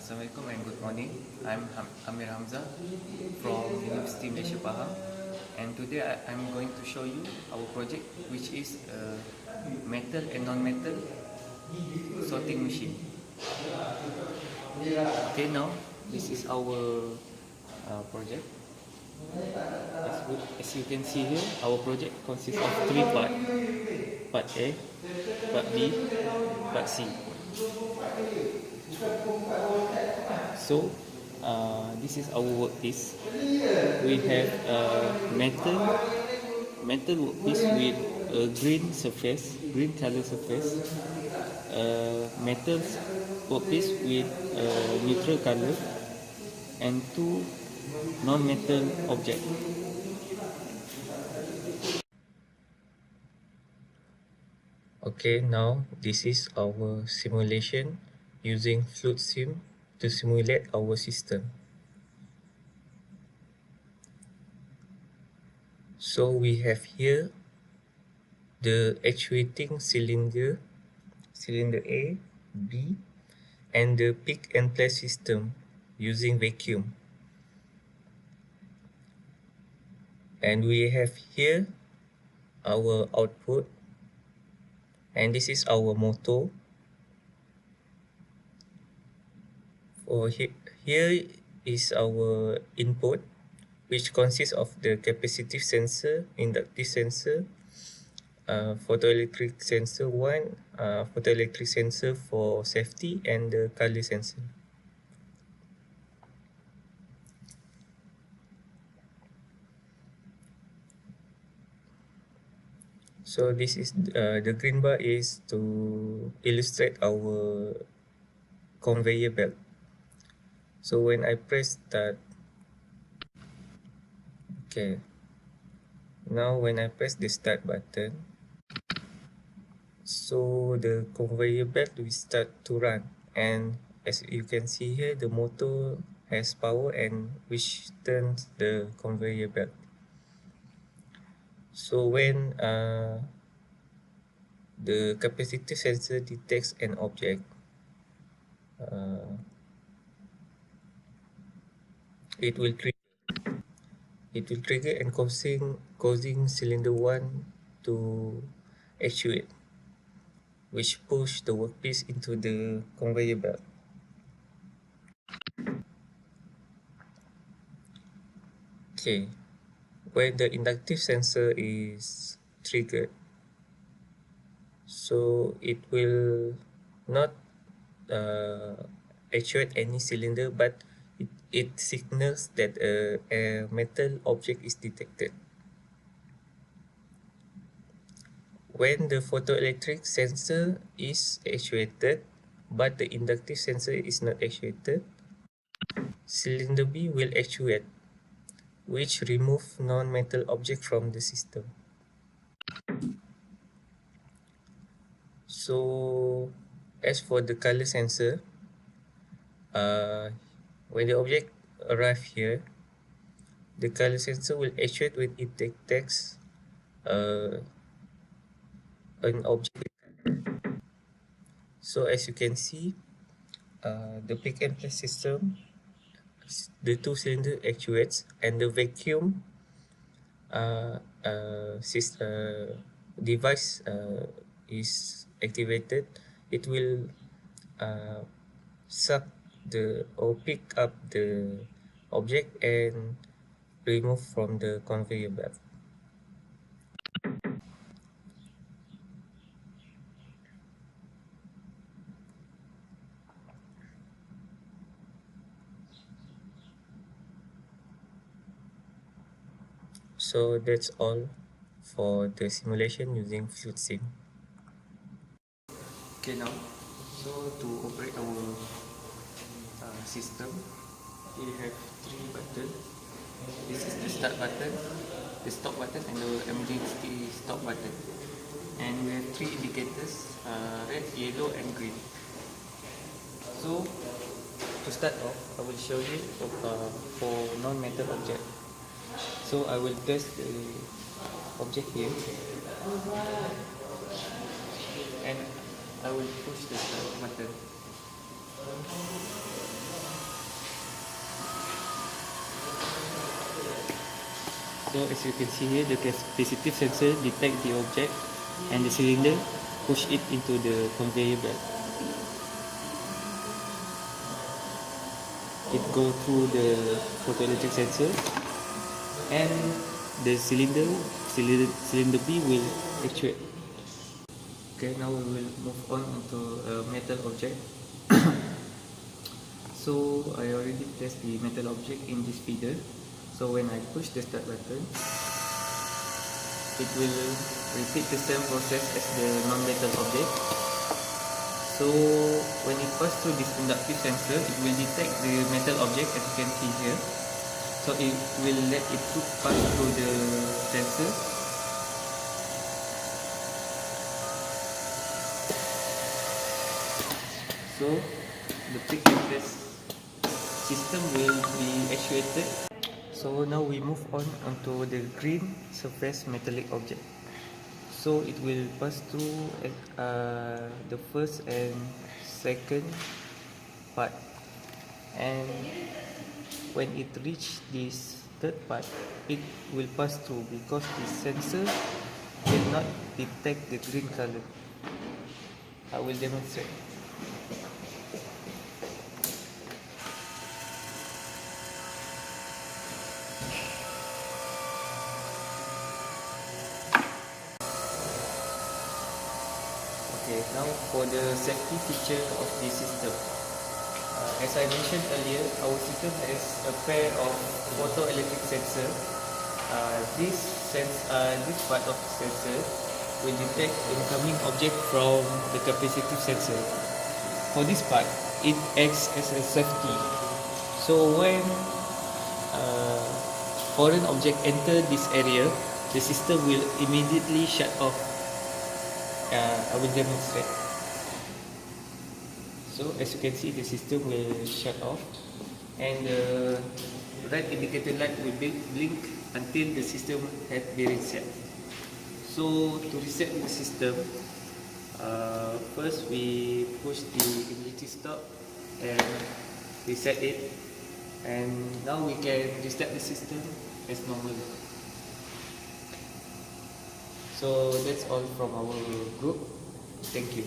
Assalamualaikum and good morning. I'm Amir Hamza from University Malaysia Pahang, and today I'm going to show you our project, which is a metal and non-metal sorting machine. Okay, now this is our project. As you can see here, our project consists of three parts: part A, part B, part C. So this is our workpiece. We have a metal workpiece with a green color surface, a metal workpiece with a neutral color, and two non-metal objects. Okay, now this is our simulation using Fluid Sim to simulate our system. So we have here the actuating cylinder A, B, and the pick and place system using vacuum. And we have here our output, and this is our motor. For here is our input, which consists of the capacitive sensor, inductive sensor, photoelectric sensor 1, photoelectric sensor for safety, and the color sensor. So this is the green bar is to illustrate our conveyor belt. So when I press start, okay, now when I press the start button, so the conveyor belt will start to run, and as you can see here, the motor has power and which turns the conveyor belt. So when the capacitive sensor detects an object, it will trigger and causing cylinder 1 to actuate, which push the workpiece into the conveyor belt. Okay, when the inductive sensor is triggered, so it will not actuate any cylinder, but it signals that a metal object is detected. When the photoelectric sensor is actuated, but the inductive sensor is not actuated, cylinder B will actuate, which remove non-metal object from the system. So as for the color sensor, when the object arrive here, the color sensor will actuate when it detects an object. So as you can see, the pick and place system, the two cylinder actuates, and the vacuum device is activated. It will suck or pick up the object and remove from the conveyor belt. So that's all for the simulation using Fluid Sim. Okay, now, so to operate our system, we have three buttons. This is the start button, the stop button, and the emergency stop button. And we have three indicators, red, yellow, and green. So to start off, I will show you for non-metal object. So I will test the object here, and I will push the start button. So as you can see here, the capacitive sensor detects the object and the cylinder push it into the conveyor belt. It goes through the photoelectric sensor and the cylinder B will actuate. Okay, now we will move on to a metal object. So I already placed the metal object in this feeder. So when I push the start button, it will repeat the same process as the non-metal object. So when it passes through this inductive sensor, it will detect the metal object as you can see here. So it will let it pass through the sensor. So the pick and place system will be actuated. So now we move on onto the green surface metallic object. So it will pass through the first and second part, and when it reaches this third part, it will pass through because the sensor cannot detect the green color. I will demonstrate. Okay, now for the safety feature of this system. As I mentioned earlier, our system has a pair of photoelectric sensor. This part of the sensor will detect incoming object from the capacitive sensor. For this part, it acts as a safety. So when foreign object enter this area, the system will immediately shut off. I will demonstrate. So as you can see, the system will shut off and the red indicator light will blink until the system has been reset. So to reset the system, first we push the emergency stop and reset it, and now we can restart the system as normal. So that's all from our group. Thank you.